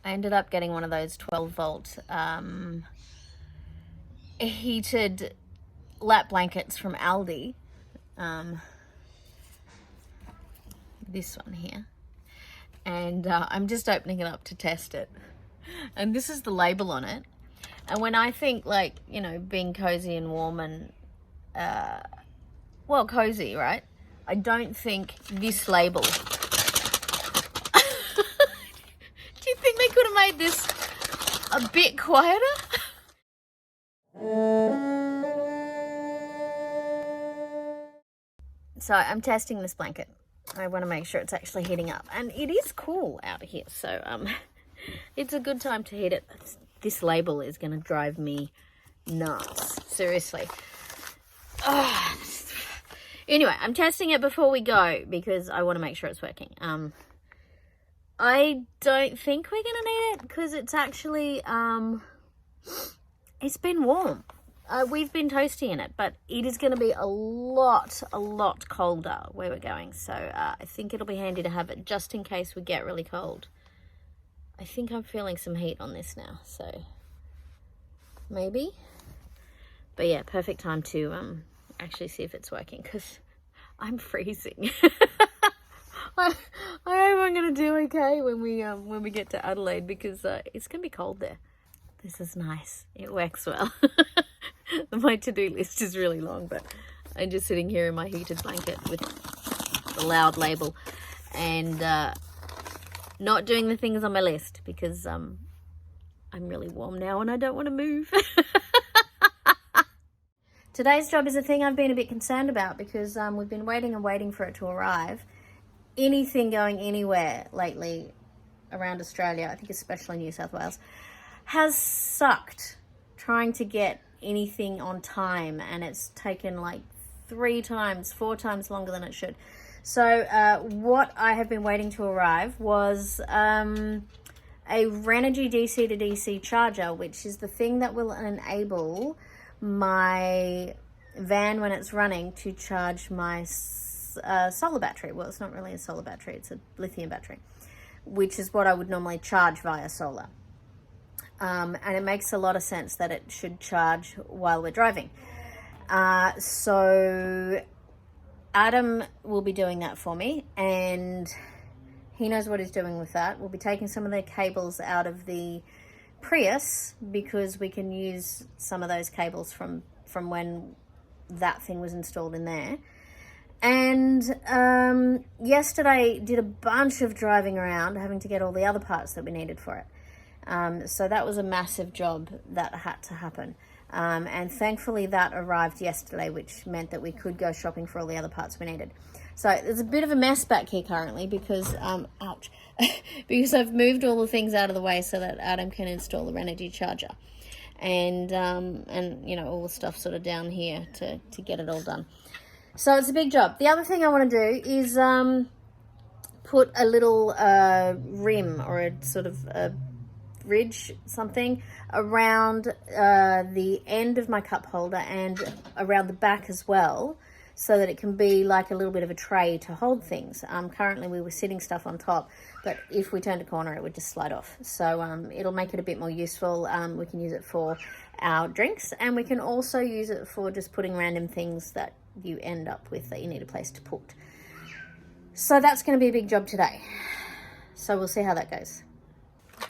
I ended up getting one of those 12-volt heated lap blankets from Aldi. This one here. And I'm just opening it up to test it. And this is the label on it. And when I think, like, you know, being cozy and warm and, well, cozy, right? I don't think this label. Do you think they could have made this a bit quieter? So I'm testing this blanket. I want to make sure it's actually heating up. And it is cool out here. So it's a good time to heat it. This label is going to drive me nuts. Seriously. Anyway, I'm testing it before we go because I want to make sure it's working. I don't think we're going to need it because it's actually, it's been warm. We've been toasty in it, but it is going to be a lot colder where we're going. So I think it'll be handy to have it just in case we get really cold. I think I'm feeling some heat on this now, so maybe. But yeah, perfect time to actually see if it's working because I'm freezing. I hope I'm going to do okay when we get to Adelaide because it's going to be cold there. This is nice. It works well. My to-do list is really long, but I'm just sitting here in my heated blanket with the loud label and not doing the things on my list because I'm really warm now and I don't want to move. Today's job is a thing I've been a bit concerned about because we've been waiting and waiting for it to arrive. Anything going anywhere lately around Australia, I think especially New South Wales, has sucked trying to get anything on time, and it's taken like 4 times longer than it should. So what I have been waiting to arrive was a Renogy DC to DC charger, which is the thing that will enable my van when it's running to charge my solar battery. Well, it's not really a solar battery, it's a lithium battery, which is what I would normally charge via solar. And it makes a lot of sense that it should charge while we're driving. So Adam will be doing that for me, and he knows what he's doing with that. We'll be taking some of the cables out of the Prius because we can use some of those cables from when that thing was installed in there. And yesterday did a bunch of driving around, having to get all the other parts that we needed for it. So that was a massive job that had to happen. And thankfully that arrived yesterday, which meant that we could go shopping for all the other parts we needed. So there's a bit of a mess back here currently because, ouch, because I've moved all the things out of the way so that Adam can install the Renogy charger. And you know, all the stuff sort of down here to get it all done. So it's a big job. The other thing I want to do is put a little rim or a sort of a ridge, something, around the end of my cup holder and around the back as well, so that it can be like a little bit of a tray to hold things. Currently we were sitting stuff on top, but if we turned a corner it would just slide off. So it'll make it a bit more useful. We can use it for our drinks, and we can also use it for just putting random things that you end up with that you need a place to put. So that's going to be a big job today. So we'll see how that goes.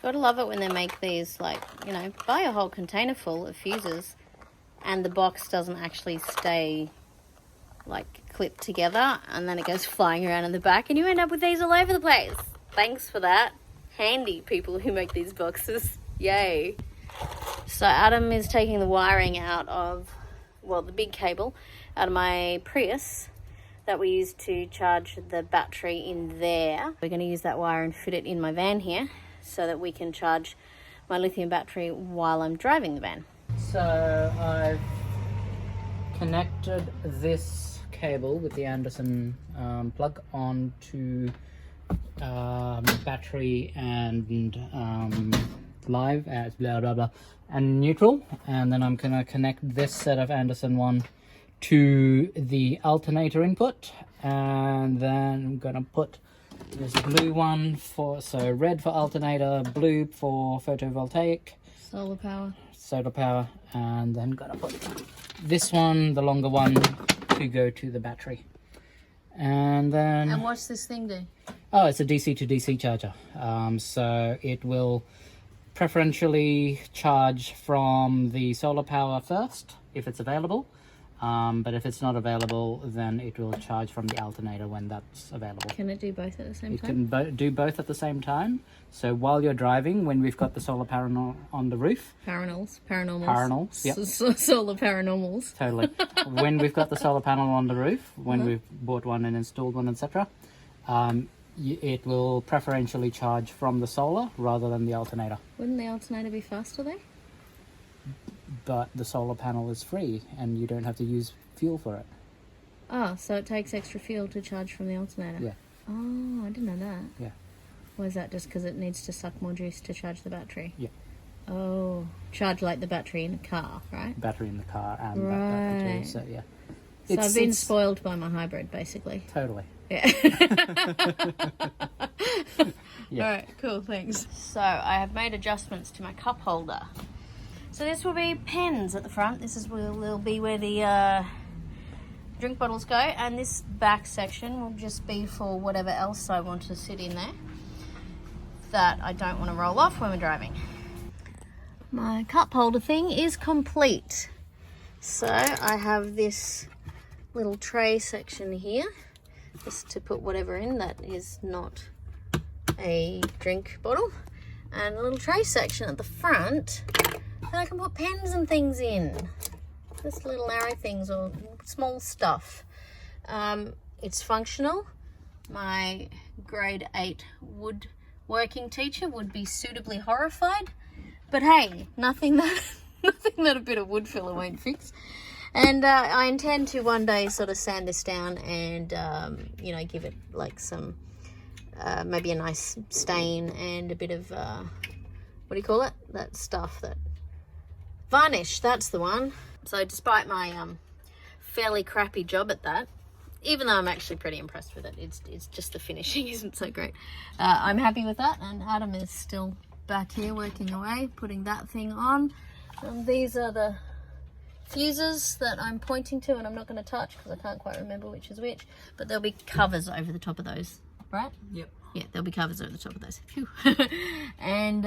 Gotta love it when they make these, like, you know, buy a whole container full of fuses and the box doesn't actually stay like clipped together and then it goes flying around in the back and you end up with these all over the place. Thanks for that. Handy people who make these boxes. Yay. So Adam is taking the wiring out of, well, the big cable out of my Prius that we use to charge the battery in there. We're going to use that wire and fit it in my van here so that we can charge my lithium battery while I'm driving the van. So I've connected this cable with the Anderson plug onto battery and live as blah blah blah and neutral, and then I'm gonna connect this set of Anderson one to the alternator input, and then I'm gonna put There's a blue one so red for alternator, blue for photovoltaic, Solar power. and then gotta put this one, the longer one, to go to the battery. And then... And what's this thing do? Oh, it's a DC to DC charger. So it will preferentially charge from the solar power first, if it's available. But if it's not available, then it will charge from the alternator when that's available. Can it do both at the same It time? can do both at the same time. So while you're driving, when we've got the solar panel on the roof, Paranormals, yep. Solar paranormals. Totally. When we've got the solar panel on the roof, when we've bought one and installed one, etc., it will preferentially charge from the solar rather than the alternator. Wouldn't the alternator be faster though? But the solar panel is free and you don't have to use fuel for it. Oh, so it takes extra fuel to charge from the alternator? Yeah. Oh, I didn't know that. Yeah. Why is that? Just because it needs to suck more juice to charge the battery? Yeah. Oh, charge like the battery in a car, right? Battery in the car and that battery Right. too. So yeah. So I've been spoiled by my hybrid, basically. Totally. Yeah. Yeah. All right, cool, thanks. So I have made adjustments to my cup holder. So this will be pens at the front. This will be where the drink bottles go, and this back section will just be for whatever else I want to sit in there that I don't want to roll off when we're driving. My cup holder thing is complete. So I have this little tray section here, just to put whatever in that is not a drink bottle, and a little tray section at the front that I can put pens and things in, just little arrow things or small stuff. It's functional. My grade 8 woodworking teacher would be suitably horrified, but hey, nothing that a bit of wood filler won't fix. And I intend to one day sort of sand this down and give it like some maybe a nice stain and a bit of what do you call it, that stuff, that varnish, that's the one. So despite my fairly crappy job at that, even though I'm actually pretty impressed with it, it's just the finishing isn't so great. I'm happy with that, and Adam is still back here working away, putting that thing on. These are the fuses that I'm pointing to, and I'm not going to touch because I can't quite remember which is which, but there'll be covers over the top of those, right? Yep. Yeah, there'll be covers over the top of those. Phew. And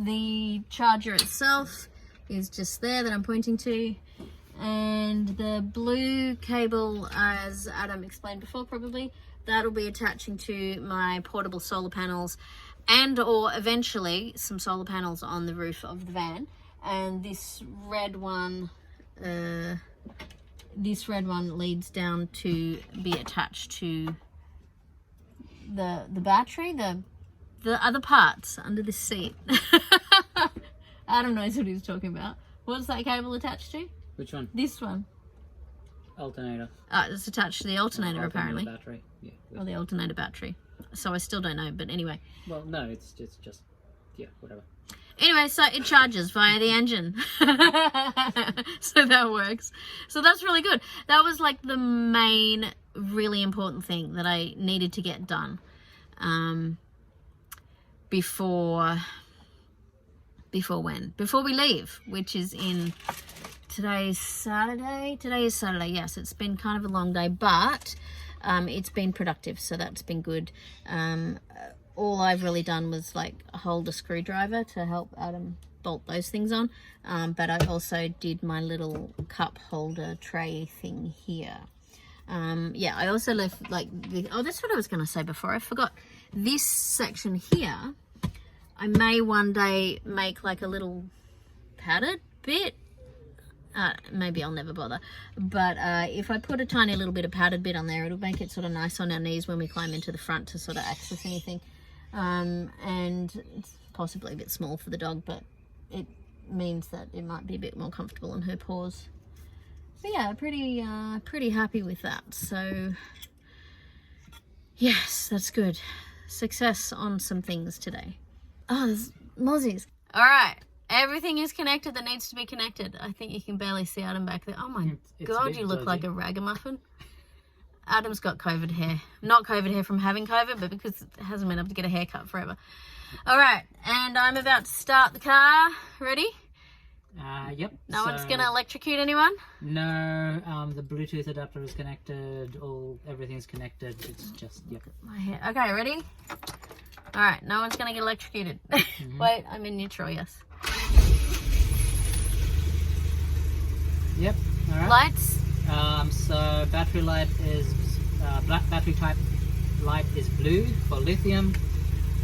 the charger itself is just there that I'm pointing to, and the blue cable, as Adam explained before probably, that'll be attaching to my portable solar panels and or eventually some solar panels on the roof of the van. And this red one leads down to be attached to the battery, the other parts under the seat. Adam knows what he's talking about. What's that cable attached to? Which one? This one. Alternator. It's attached to the alternator apparently. Battery. Yeah. Or the alternator battery. So I still don't know, but anyway. Well, no, it's just yeah, whatever. Anyway, so it charges via the engine. So that works. So that's really good. That was like the main really important thing that I needed to get done before we leave, which is in today is Saturday, yes. It's been kind of a long day, but it's been productive, so that's been good. All I've really done was like hold a screwdriver to help Adam bolt those things on, but I also did my little cup holder tray thing here. Yeah, I also left like that's what I was going to say before, I forgot. This section here, I may one day make like a little padded bit. Maybe I'll never bother, but if I put a tiny little bit of padded bit on there, it'll make it sort of nice on our knees when we climb into the front to sort of access anything. And it's possibly a bit small for the dog, but it means that it might be a bit more comfortable on her paws. So yeah, pretty happy with that. So yes, that's good. Success on some things today. Oh, there's mozzies. All right, everything is connected that needs to be connected. I think you can barely see Adam back there. Oh my It's God, a bit you look dodgy. like a ragamuffin. Adam's got COVID hair. Not COVID hair from having COVID, but because it hasn't been able to get a haircut forever. All right, and I'm about to start the car. Ready? Yep. No one's going to electrocute anyone? No, the Bluetooth adapter is connected. Everything's connected. It's just, yep. My hair. Okay, ready? All right, no one's going to get electrocuted. Wait, I'm in neutral, yes. Yep, all right. Lights? So battery light is, battery type light is blue for lithium.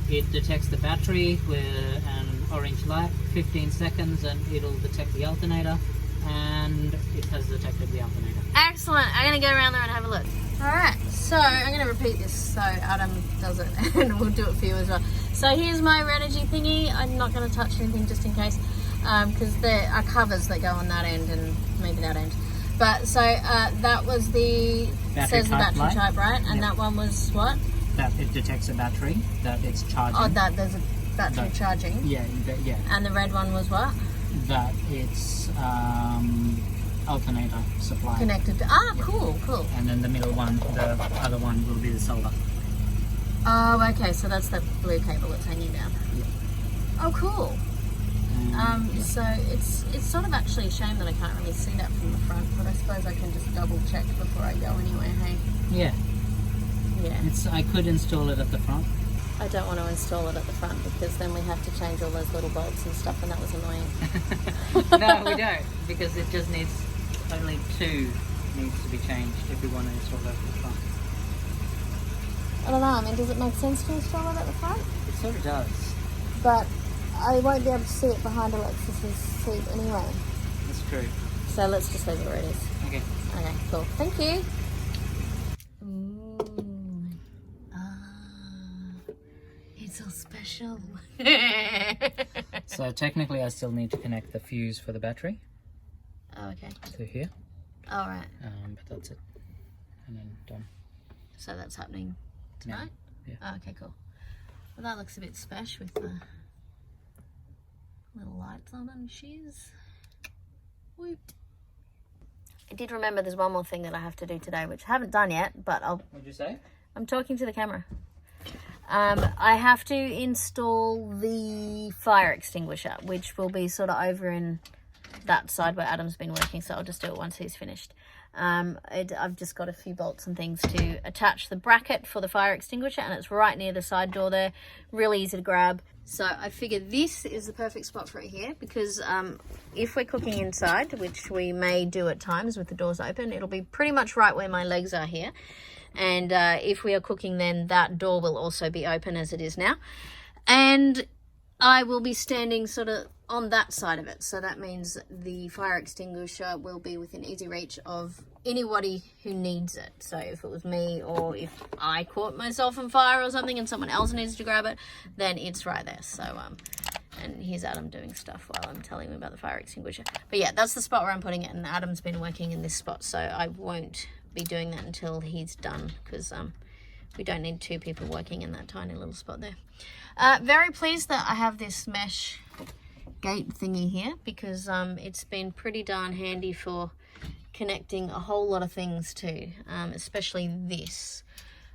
It detects the battery with an orange light, 15 seconds, and it'll detect the alternator, and it has detected the alternator. Excellent. I'm going to go around there and have a look. All right, so I'm going to repeat this so Adam does it, and we'll do it for you as well. So here's my Renogy thingy. I'm not going to touch anything just in case, because there are covers that go on that end and maybe that end. But so that was the battery type, right? And that one was what? That it detects a battery, that it's charging. Oh, that there's a battery charging. Yeah, yeah. And the red one was what? That it's alternator supply. Connected to, cool. And then the middle one, the other one will be the solar. Oh, okay, so that's the blue cable that's hanging down. Yeah. Oh, cool. So it's sort of actually a shame that I can't really see that from the front, but I suppose I can just double check before I go anywhere, hey? Yeah. Yeah. I could install it at the front. I don't want to install it at the front because then we have to change all those little bolts and stuff, and that was annoying. No, we don't, because it just needs, only two needs to be changed if we want to install it at the front. I don't know, I mean, does it make sense to install it at the front? It sort of does. But I won't be able to see it behind Alexis's seat anyway. That's true. So let's just leave it where it is. Okay. Okay, cool. Thank you. It's so special. So technically I still need to connect the fuse for the battery. Oh, okay. To here. All right. But that's it. And then done. So that's happening tonight? Yeah. Oh, okay, cool. Well, that looks a bit special with the little lights on and shoes. Woot. I did remember there's one more thing that I have to do today, which I haven't done yet, but What'd you say? I'm talking to the camera. I have to install the fire extinguisher, which will be sort of over in that side where Adam's been working, so I'll just do it once he's finished. I've just got a few bolts and things to attach the bracket for the fire extinguisher, and it's right near the side door there, really easy to grab. So I figured this is the perfect spot for it here, because if we're cooking inside, which we may do at times with the doors open, it'll be pretty much right where my legs are here. And if we are cooking, then that door will also be open as it is now. And I will be standing sort of on that side of it. So that means the fire extinguisher will be within easy reach of anybody who needs it. So if it was me, or if I caught myself on fire or something and someone else needs to grab it, then it's right there. So, and here's Adam doing stuff while I'm telling him about the fire extinguisher. But yeah, that's the spot where I'm putting it, and Adam's been working in this spot, so I won't be doing that until he's done, because we don't need two people working in that tiny little spot there. Very pleased that I have this mesh gate thingy here, because it's been pretty darn handy for connecting a whole lot of things to, especially this.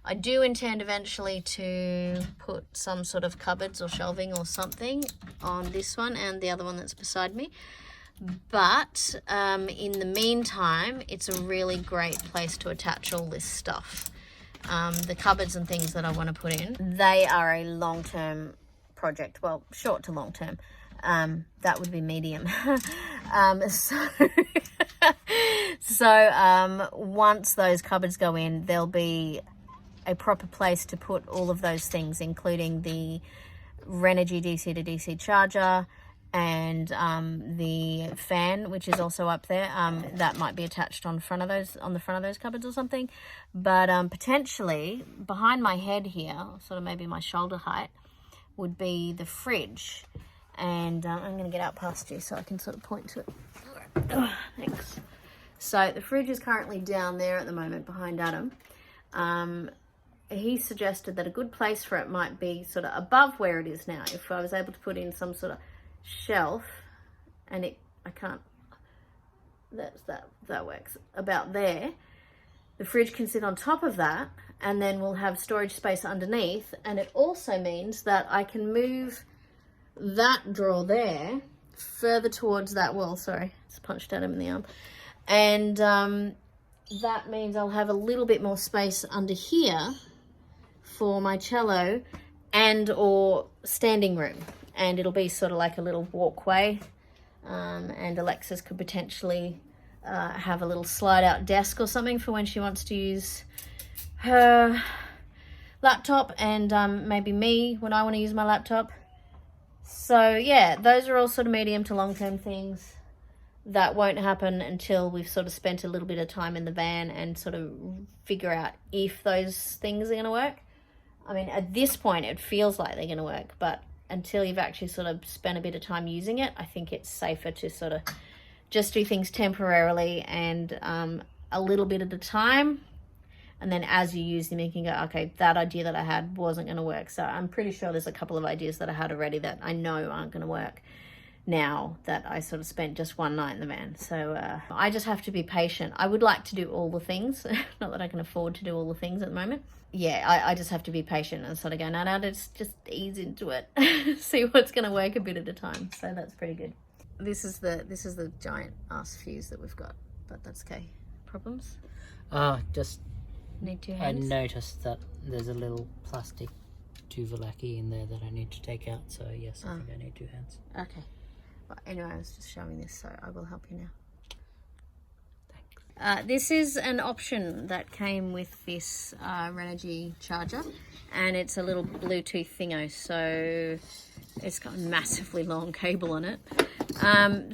I do intend eventually to put some sort of cupboards or shelving or something on this one and the other one that's beside me. But in the meantime, it's a really great place to attach all this stuff. The cupboards and things that I want to put in, they are a long-term project. Well, short to long-term. That would be medium. So once those cupboards go in, there'll be a proper place to put all of those things, including the Renogy DC to DC charger, and the fan, which is also up there, that might be attached on the front of those cupboards or something. But potentially behind my head here, sort of maybe my shoulder height, would be the fridge. And I'm going to get out past you so I can sort of point to it. Thanks. So the fridge is currently down there at the moment behind Adam. He suggested that a good place for it might be sort of above where it is now. If I was able to put in some sort of shelf, and that works about there, the fridge can sit on top of that, and then we'll have storage space underneath. And it also means that I can move that drawer there further towards that wall. Sorry, just punched Adam in the arm. And that means I'll have a little bit more space under here for my cello and or standing room. And it'll be sort of like a little walkway. And Alexis could potentially have a little slide out desk or something for when she wants to use her laptop, and maybe me when I want to use my laptop. So yeah, those are all sort of medium to long term things that won't happen until we've sort of spent a little bit of time in the van and sort of figure out if those things are going to work. I mean, at this point it feels like they're going to work, but until you've actually sort of spent a bit of time using it, I think it's safer to sort of just do things temporarily and a little bit at a time. And then as you use them, you can go, okay, that idea that I had wasn't going to work. So I'm pretty sure there's a couple of ideas that I had already that I know aren't going to work now that I sort of spent just one night in the van. So I just have to be patient. I would like to do all the things. Not that I can afford to do all the things at the moment. Yeah, I just have to be patient and sort of go, no, just ease into it. See what's going to work a bit at a time. So that's pretty good. This is the giant ass fuse that we've got, but that's okay. Problems? Just Need 2 hands? I noticed that there's a little plastic Tuvalaki in there that I need to take out, so yes, I think I need 2 hands. Okay. Well, anyway, I was just showing this, so I will help you now. Thanks. This is an option that came with this Renogy charger, and it's a little Bluetooth thingo, so it's got a massively long cable on it.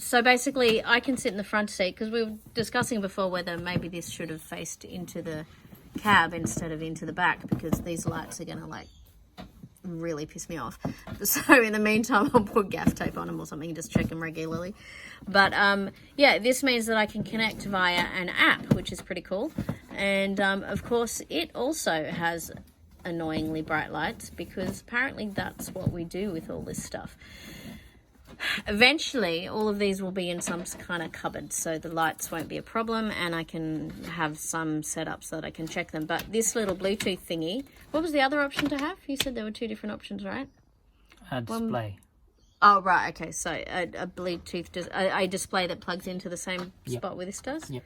So basically I can sit in the front seat, because we were discussing before whether maybe this should have faced into the cab instead of into the back, because these lights are going to like really piss me off. So in the meantime I'll put gaff tape on them or something and just check them regularly. But yeah, this means that I can connect via an app, which is pretty cool. And of course it also has annoyingly bright lights, because apparently that's what we do with all this stuff. Eventually all of these will be in some kind of cupboard, so the lights won't be a problem, and I can have some setups so that I can check them. But this little Bluetooth thingy, what was the other option to have? You said there were 2 different options, right? A display. Oh right, okay, so a Bluetooth, a display that plugs into the same spot where this does? Yep.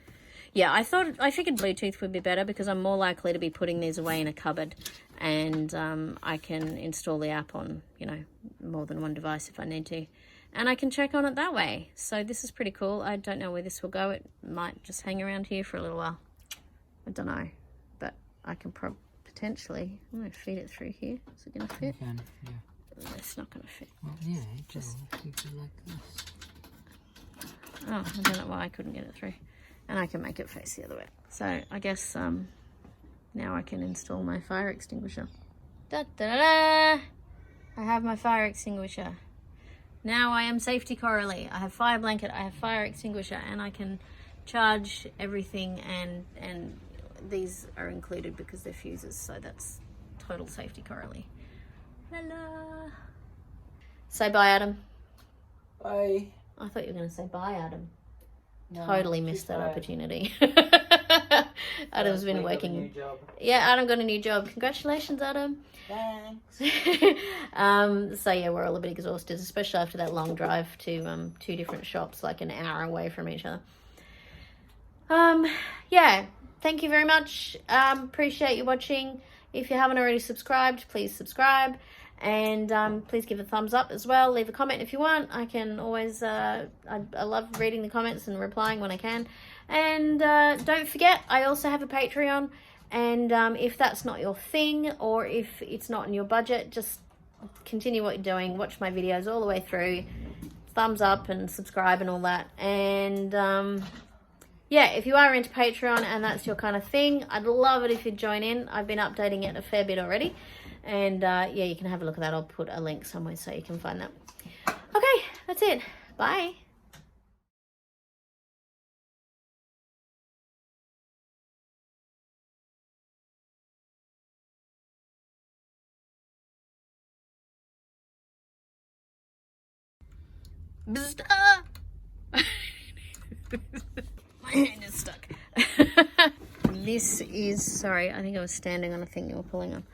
Yeah, I figured Bluetooth would be better, because I'm more likely to be putting these away in a cupboard, and I can install the app on, you know, more than one device if I need to. And I can check on it that way. So this is pretty cool. I don't know where this will go. It might just hang around here for a little while. I don't know. But I can potentially... I'm going to feed it through here. Is it going to fit? Yeah. It's not going to fit. Well, yeah, just keep it like this. Oh, I don't know why I couldn't get it through. And I can make it face the other way. So I guess now I can install my fire extinguisher. Da-da-da-da! I have my fire extinguisher. Now I am safety Coralie. I have fire blanket, I have fire extinguisher, and I can charge everything, and these are included because they're fuses, so that's total safety Coralie. La la. Say bye, Adam. Bye. I thought you were going to say bye, Adam. No, Totally missed that opportunity. Adam's been working. Yeah, Adam got a new job. Congratulations, Adam. Thanks. So yeah, we're all a bit exhausted, especially after that long drive to 2 different shops, like an hour away from each other. Yeah, thank you very much. Appreciate you watching. If you haven't already subscribed, please subscribe, and please give a thumbs up as well. Leave a comment if you want. I can always I love reading the comments and replying when I can. And don't forget, I also have a Patreon. And if that's not your thing, or if it's not in your budget, just continue what you're doing. Watch my videos all the way through. Thumbs up and subscribe and all that. And yeah, if you are into Patreon and that's your kind of thing, I'd love it if you'd join in. I've been updating it a fair bit already. And yeah, you can have a look at that. I'll put a link somewhere so you can find that. Okay, that's it. Bye. My hand is stuck. this is, sorry, I think I was standing on a thing you were pulling on.